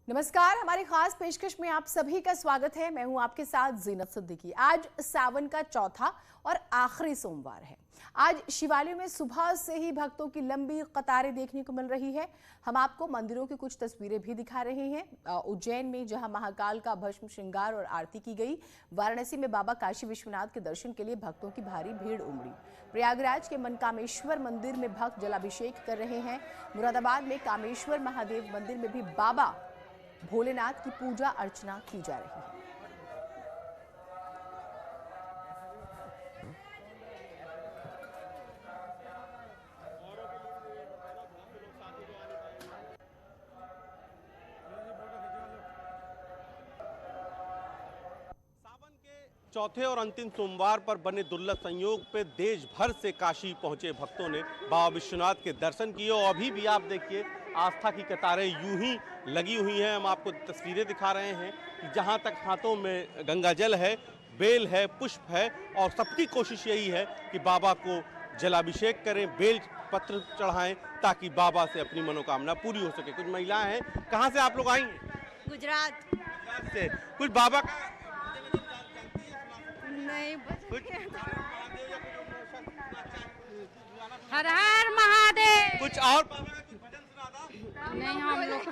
नमस्कार, हमारी खास पेशकश में आप सभी का स्वागत है। मैं हूं आपके साथ जीनत सिद्दीकी। आज सावन का चौथा और आखिरी सोमवार है। आज शिवालयों में सुबह से ही भक्तों की लंबी कतारें देखने को मिल रही है। हम आपको मंदिरों की कुछ तस्वीरें भी दिखा रहे हैं। उज्जैन में जहां महाकाल का भस्म श्रृंगार और आरती की गई, वाराणसी में बाबा काशी विश्वनाथ के दर्शन के लिए भक्तों की भारी भीड़ उमड़ी। प्रयागराज के मनकामेश्वर मंदिर में भक्त जलाभिषेक कर रहे हैं। मुरादाबाद में कामेश्वर महादेव मंदिर में भी बाबा भोलेनाथ की पूजा अर्चना की जा रही है। सावन के चौथे और अंतिम सोमवार पर बने दुर्लभ संयोग पे देश भर से काशी पहुंचे भक्तों ने बाबा विश्वनाथ के दर्शन किए और अभी भी आप देखिए आस्था की कतारें यूं ही लगी हुई हैं। हम आपको तस्वीरें दिखा रहे हैं कि जहां तक हाथों में गंगा जल है, बेल है, पुष्प है और सबकी कोशिश यही है कि बाबा को जलाभिषेक करें, बेल पत्र चढ़ाएं ताकि बाबा से अपनी मनोकामना पूरी हो सके। कुछ महिलाएं हैं, कहाँ से आप लोग आई हैं? गुजरात से कुछ बाबा का नहीं हर हर महादेव। कुछ और बाबा का कुछ भजन सुना था? नहीं हम लोग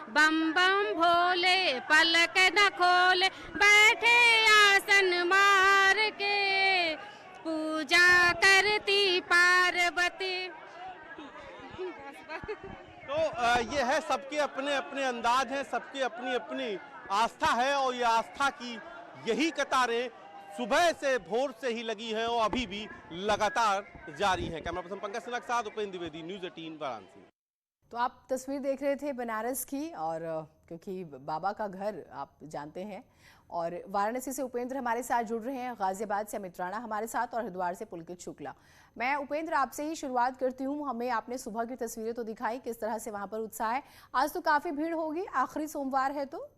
बम बम भोले पलक न खोले, बैठे आसन मार के, पूजा करती पार्वती। तो ये है, सबके अपने अपने अंदाज हैं, सबके अपनी अपनी आस्था है और ये आस्था की यही कतारें सुबह से भोर से ही लगी हैं और अभी भी लगातार जारी है। कैमरा पर्सन पंकज सिन्हा के साथ उपेंद्र द्विवेदी, न्यूज़ 18 वाराणसी। तो आप तस्वीर देख रहे थे बनारस की, और क्योंकि बाबा का घर आप जानते हैं, और वाराणसी से उपेंद्र हमारे साथ जुड़ रहे हैं, गाजियाबाद से अमित राणा हमारे साथ और हरिद्वार से पुलकित शुक्ला। मैं उपेंद्र आपसे ही शुरुआत करती हूँ। हमें आपने सुबह की तस्वीरें तो दिखाई, किस तरह से वहां पर उत्साह है। आज तो काफी भीड़ होगी, आखिरी सोमवार है तो।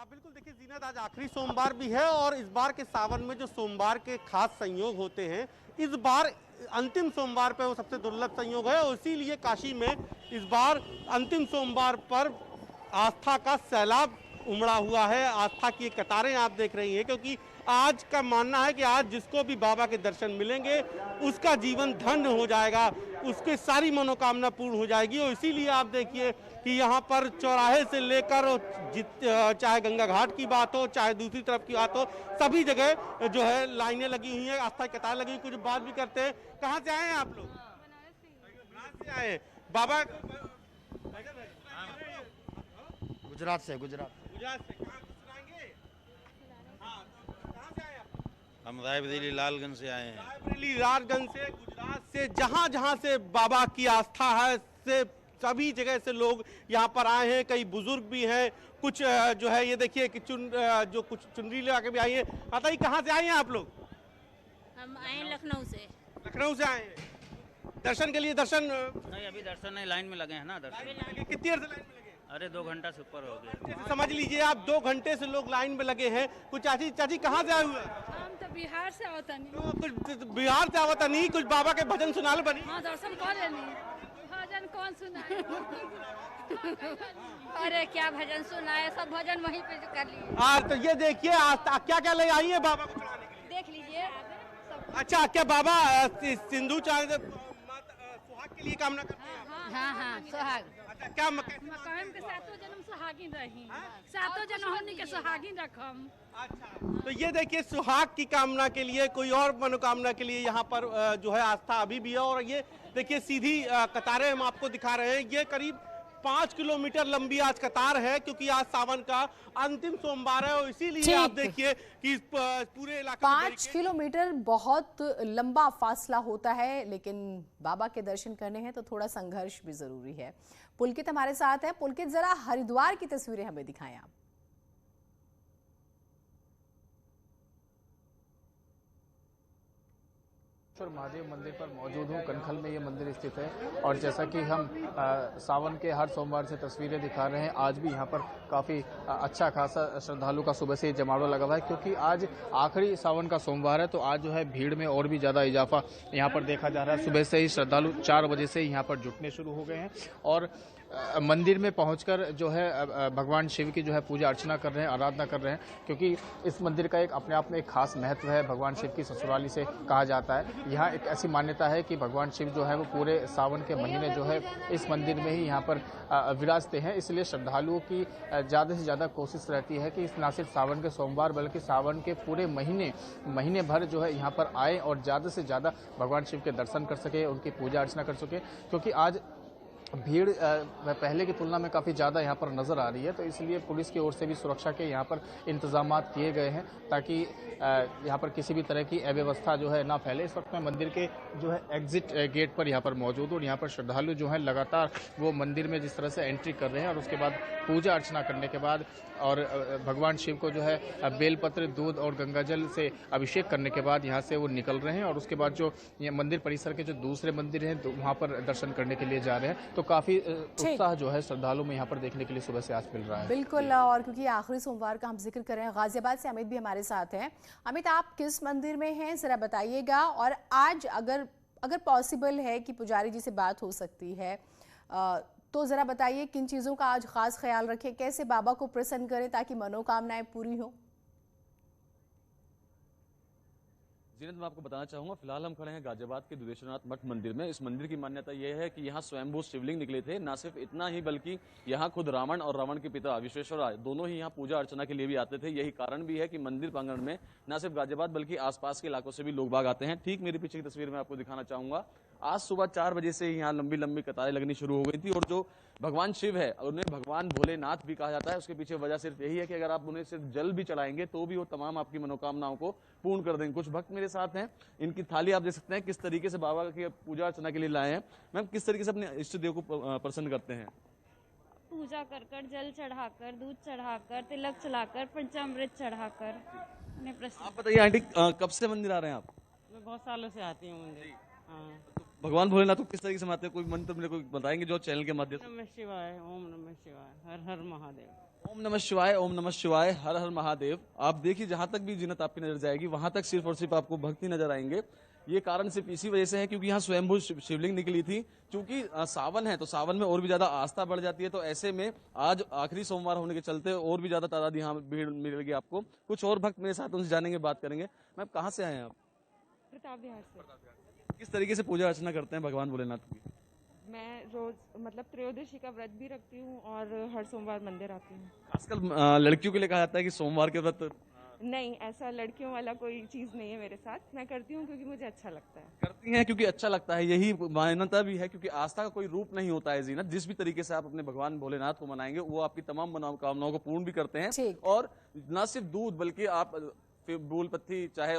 बिल्कुल, देखिए जीनत, आज आखिरी सोमवार भी है और इस बार के सावन में जो सोमवार के खास संयोग होते हैं, इस बार अंतिम सोमवार पे वो सबसे दुर्लभ संयोग है और इसीलिए काशी में इस बार अंतिम सोमवार पर आस्था का सैलाब उमड़ा हुआ है। आस्था की कतारें आप देख रही हैं, क्योंकि आज का मानना है कि आज जिसको भी बाबा के दर्शन मिलेंगे उसका जीवन धन्य हो जाएगा, उसके सारी मनोकामना पूर्ण हो जाएगी। और इसीलिए आप देखिए कि यहाँ पर चौराहे से लेकर चाहे गंगा घाट की बात हो, चाहे दूसरी तरफ की बात हो, सभी जगह जो है लाइनें लगी हुई हैं, आस्था की कतार लगी हुई। कुछ बात भी करते हैं। कहाँ से आए हैं आप लोग? बनारस से आए हैं। बाबा गुजरात से। गुजरात से कहाँ सुनाएंगे? हाँ, तो कहाँ से आए आप? हम रायबरेली लालगंज से आए हैं। रायबरेली लालगंज से, गुजरात से, जहाँ जहाँ से बाबा की आस्था है, से सभी जगह से लोग यहाँ पर आए हैं। कई बुजुर्ग भी हैं, कुछ जो है ये देखिए कि जो कुछ चुनरी लगा के भी आई है। बताइए कहाँ से आए हैं आप लोग? हम आए लखनऊ से। लखनऊ से आए हैं दर्शन के लिए। दर्शन नहीं, अभी दर्शन नहीं, लाइन में लगे हैं ना। दर्शन कितनी देर से लाइन में लगे? अरे 2 घंटा से ऊपर हो गया। जैसे समझ लीजिए आप 2 घंटे से लोग लाइन में लगे हैं। कुछ चाची कहाँ से आए हुए हैं? हम तो बिहार से आवता नहीं। तो कुछ बिहार से आवता नहीं, कुछ बाबा के भजन सुनाल बनी। हाँ, दर्शन कर लेनी। भजन कौन सुनाए? अरे क्या भजन सुनाए, सब भजन वहीं पे कर लिए। तो ये देखिए क्या क्या ले आई है बाबा को चढ़ाने के लिए। देख लीजिए। अच्छा, क्या बाबा सिंधु चांद सुहाग के लिए कामना करते हैं? हाँ हाँ, सुहाग। अच्छा, क्या कहम के सातों जन्म सुहागिन रही, सातों जन्म हमनी के सुहागिन रखम। अच्छा, तो ये देखिए सुहाग की कामना के लिए, कोई और मनोकामना के लिए यहाँ पर जो है आस्था अभी भी है। और ये देखिए सीधी कतारें हम आपको दिखा रहे हैं। ये करीब 5 किलोमीटर लंबी आज कतार है, क्योंकि आज सावन का अंतिम सोमवार है और इसीलिए आप देखिए कि पूरे इलाके 5 किलोमीटर बहुत लंबा फासला होता है, लेकिन बाबा के दर्शन करने हैं तो थोड़ा संघर्ष भी जरूरी है। पुलकित हमारे साथ है। पुलकित, जरा हरिद्वार की तस्वीरें हमें दिखाएं आप। मणिमहेश्वर महादेव मंदिर पर मौजूद हूँ। कनखल में ये मंदिर स्थित है और जैसा कि हम सावन के हर सोमवार से तस्वीरें दिखा रहे हैं, आज भी यहाँ पर काफ़ी अच्छा खासा श्रद्धालु का सुबह से जमावड़ा लगा हुआ है, क्योंकि आज आखिरी सावन का सोमवार है। तो आज जो है भीड़ में और भी ज़्यादा इजाफा यहाँ पर देखा जा रहा है। सुबह से ही श्रद्धालु 4 बजे से यहाँ पर जुटने शुरू हो गए हैं और मंदिर में पहुंचकर जो है भगवान शिव की जो है पूजा अर्चना कर रहे हैं, आराधना कर रहे हैं, क्योंकि इस मंदिर का एक अपने आप में एक खास महत्व है। भगवान शिव की ससुराली से कहा जाता है। यहाँ एक ऐसी मान्यता है कि भगवान शिव जो है वो पूरे सावन के महीने जो है इस मंदिर में ही यहाँ पर विराजते हैं। इसलिए श्रद्धालुओं की ज़्यादा से ज़्यादा कोशिश रहती है कि ना सिर्फ सावन के सोमवार बल्कि सावन के पूरे महीने भर जो है यहाँ पर आए और ज़्यादा से ज़्यादा भगवान शिव के दर्शन कर सके, उनकी पूजा अर्चना कर सके, क्योंकि आज भीड़ पहले की तुलना में काफ़ी ज़्यादा यहाँ पर नज़र आ रही है। तो इसलिए पुलिस की ओर से भी सुरक्षा के यहाँ पर इंतजामात किए गए हैं ताकि यहाँ पर किसी भी तरह की अव्यवस्था जो है ना फैले। इस वक्त मैं मंदिर के जो है एग्जिट गेट पर यहाँ पर मौजूद हूँ और यहाँ पर श्रद्धालु जो है लगातार वो मंदिर में जिस तरह से एंट्री कर रहे हैं और उसके बाद पूजा अर्चना करने के बाद और भगवान शिव को जो है बेलपत्र, दूध और गंगाजल से अभिषेक करने के बाद यहाँ से वो निकल रहे हैं और उसके बाद जो ये मंदिर परिसर के जो दूसरे मंदिर हैं तो वहाँ पर दर्शन करने के लिए जा रहे हैं। तो काफी उत्साह जो है श्रद्धालु में यहाँ पर देखने के लिए सुबह से आज मिल रहा है। बिल्कुल, और क्योंकि आखिरी सोमवार का हम जिक्र कर रहे हैं, गाजियाबाद से अमित भी हमारे साथ हैं। अमित, आप किस मंदिर में हैं जरा बताइएगा, और आज अगर पॉसिबल है कि पुजारी जी से बात हो सकती है तो जरा बताइए किन चीजों का आज खास ख्याल रखें, कैसे बाबा को प्रसन्न करें ताकि मनोकामनाएं पूरी हो। जीनत, मैं आपको बताना चाहूंगा, फिलहाल हम खड़े हैं गाजियाबाद के दुधेश्वरनाथ मठ मंदिर में। इस मंदिर की मान्यता यह है कि यहाँ स्वयंभू शिवलिंग निकले थे। ना सिर्फ इतना ही बल्कि यहाँ खुद रावण और रावण के पिता विश्वेश्वर दोनों ही यहाँ पूजा अर्चना के लिए भी आते थे। यही कारण भी है कि मंदिर प्रांगण में ना सिर्फ गाजियाबाद बल्कि आसपास के इलाकों से भी लोग बाग आते हैं। ठीक मेरे पीछे की तस्वीर में आपको दिखाना चाहूंगा, आज सुबह 4 बजे से यहाँ लंबी लंबी कतारें लगनी शुरू हो गई थी। और जो भगवान शिव है, उन्हें भगवान भोलेनाथ भी कहा जाता है। उसके पीछे वजह सिर्फ यही है कि अगर आप उन्हें सिर्फ जल भी चढ़ाएंगे तो भी वो तमाम आपकी मनोकामनाओं को पूर्ण कर देंगे। कुछ भक्त मेरे साथ हैं, इनकी थाली आप देख सकते हैं किस तरीके से बाबा की पूजा अर्चना के लिए लाए हैं। मैम, किस तरीके से अपने इष्ट देव को प्रसन्न करते हैं? पूजा कर कर, जल चढ़ाकर, दूध चढ़ाकर, तिलक चढ़ाकर, पंचामृत चढ़ाकर उन्हें प्रसन्न। आप बताइए आंटी, कब से मंदिर आ रहे हैं आप? मैं बहुत सालों से आती हूँ मंदिर। हाँ। भगवान भोलेनाथ को किस तरीके से मानते हैं? कोई मंत्र मेरे को बताएंगे जो चैनल के माध्यम से? नमः शिवाय, ओम नमः शिवाय, हर हर महादेव। ओम नमः शिवाय, ओम नमः शिवाय, हर हर महादेव। आप देखिए, जहां तक भी जीनत आपकी नजर जाएगी वहां तक सिर्फ और सिर्फ आपको भक्ति नजर आएंगे। ये कारण सिर्फ इसी वजह से है क्योंकि यहाँ स्वयंभू शिवलिंग निकली थी। क्योंकि सावन है तो सावन में और भी ज्यादा आस्था बढ़ जाती है। तो ऐसे में आज आखिरी सोमवार होने के चलते और भी ज्यादा तादाद यहाँ भीड़ मिलेगी आपको। कुछ और भक्त मेरे साथ उनसे जानेंगे, बात करेंगे। मैम, कहाँ से आए हैं आप? प्रताप विहार से। किस तरीके से पूजा अर्चना करते हैं भगवान भोलेनाथ की? मैं रोज मतलब त्रयोदशी का व्रत भी रखती हूँ और हर सोमवार मंदिर आती हूँ। आजकल लड़कियों के लिए कहा जाता है कि सोमवार के व्रत। नहीं, ऐसा लड़कियों वाला कोई चीज नहीं है मेरे साथ। मैं करती हूँ क्योंकि मुझे अच्छा लगता है। करती हैं क्योंकि अच्छा लगता है, यही मान्यता भी है। क्योंकि आस्था का कोई रूप नहीं होता है जीनत। जिस भी तरीके से आप अपने भगवान भोलेनाथ को मनाएंगे वो आपकी तमाम मनोकामनाओं को पूर्ण भी करते हैं। और न सिर्फ दूध बल्कि आप फूल पत्ती चाहे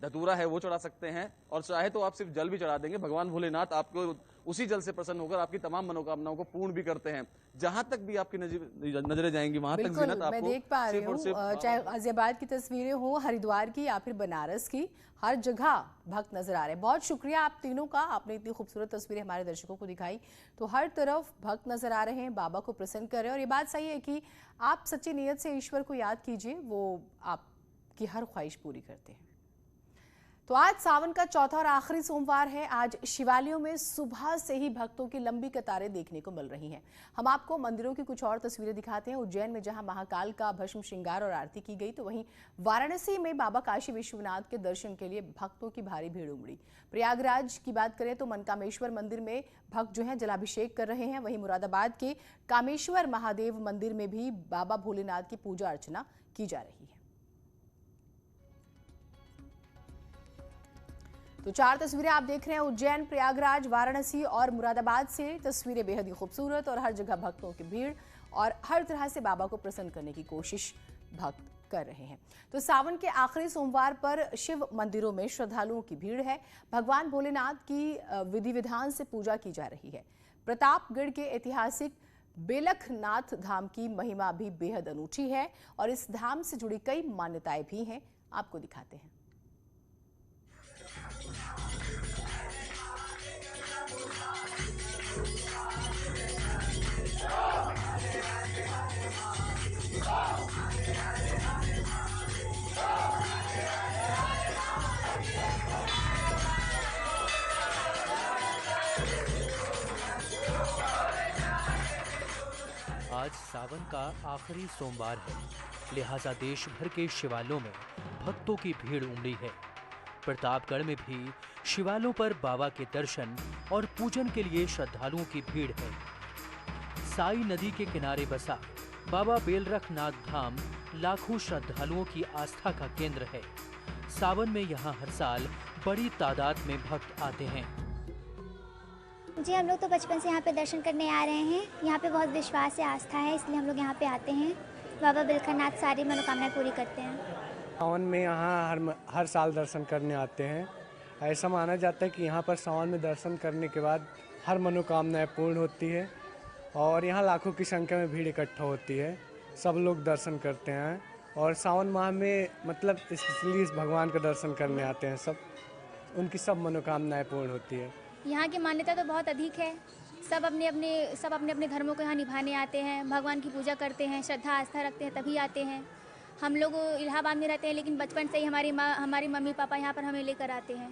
धतूरा है वो चढ़ा सकते हैं, और चाहे तो आप सिर्फ जल भी चढ़ा देंगे। भगवान भोलेनाथ आपको उसी जल से प्रसन्न होकर आपकी तमाम मनोकामनाओं को पूर्ण भी करते हैं। जहां तक भी आपकी नजरें जाएंगी वहां तक जीनत आपको। मैं देख पा रही हूँ, चाहे गाजियाबाद की तस्वीरें हो, हरिद्वार की या फिर बनारस की, हर जगह भक्त नजर आ रहे हैं। बहुत शुक्रिया आप तीनों का, आपने इतनी खूबसूरत तस्वीरें हमारे दर्शकों को दिखाई। तो हर तरफ भक्त नजर आ रहे हैं, बाबा को प्रसन्न कर रहे हैं। और ये बात सही है कि आप सच्ची नीयत से ईश्वर को याद कीजिए, वो आपकी हर ख्वाहिश पूरी करते हैं। तो आज सावन का चौथा और आखिरी सोमवार है। आज शिवालयों में सुबह से ही भक्तों की लंबी कतारें देखने को मिल रही हैं। हम आपको मंदिरों की कुछ और तस्वीरें दिखाते हैं। उज्जैन में जहां महाकाल का भस्म श्रृंगार और आरती की गई, तो वहीं वाराणसी में बाबा काशी विश्वनाथ के दर्शन के लिए भक्तों की भारी भीड़ उमड़ी। प्रयागराज की बात करें तो मनकामेश्वर मंदिर में भक्त जो हैं जलाभिषेक कर रहे हैं। वहीं मुरादाबाद के कामेश्वर महादेव मंदिर में भी बाबा भोलेनाथ की पूजा अर्चना की जा रही है। तो 4 तस्वीरें आप देख रहे हैं उज्जैन, प्रयागराज, वाराणसी और मुरादाबाद से। तस्वीरें बेहद ही खूबसूरत और हर जगह भक्तों की भीड़ और हर तरह से बाबा को प्रसन्न करने की कोशिश भक्त कर रहे हैं। तो सावन के आखिरी सोमवार पर शिव मंदिरों में श्रद्धालुओं की भीड़ है। भगवान भोलेनाथ की विधि विधान से पूजा की जा रही है। प्रतापगढ़ के ऐतिहासिक बेलखनाथ धाम की महिमा भी बेहद अनूठी है और इस धाम से जुड़ी कई मान्यताएं भी हैं। आपको दिखाते हैं। आज सावन का आखिरी सोमवार है, लिहाजा देश भर के शिवालयों में भक्तों की भीड़ उमड़ी है। प्रतापगढ़ में भी शिवालयों पर बाबा के दर्शन और पूजन के लिए श्रद्धालुओं की भीड़ है। साई नदी के किनारे बसा बाबा बेलरखनाथ धाम लाखों श्रद्धालुओं की आस्था का केंद्र है। सावन में यहाँ हर साल बड़ी तादाद में भक्त आते हैं। जी, हम लोग तो बचपन से यहाँ पे दर्शन करने आ रहे हैं। यहाँ पे बहुत विश्वास है, आस्था है, इसलिए हम लोग यहाँ पे आते हैं। बाबा बेलखनाथ सारी मनोकामनाएं पूरी करते हैं। सावन में यहाँ हर साल दर्शन करने आते हैं। ऐसा माना जाता है कि यहाँ पर सावन में दर्शन करने के बाद हर मनोकामनाएं पूर्ण होती है और यहाँ लाखों की संख्या में भीड़ इकट्ठा होती है। सब लोग दर्शन करते हैं और सावन माह में मतलब इसलिए इस भगवान का दर्शन करने आते हैं। सब उनकी सब मनोकामनाएं पूर्ण होती है। यहाँ की मान्यता तो बहुत अधिक है। सब अपने अपने धर्मों को यहाँ निभाने आते हैं, भगवान की पूजा करते हैं, श्रद्धा आस्था रखते हैं तभी आते हैं। हम लोग इलाहाबाद में रहते हैं, लेकिन बचपन से ही हमारी मम्मी पापा यहाँ पर हमें लेकर आते हैं।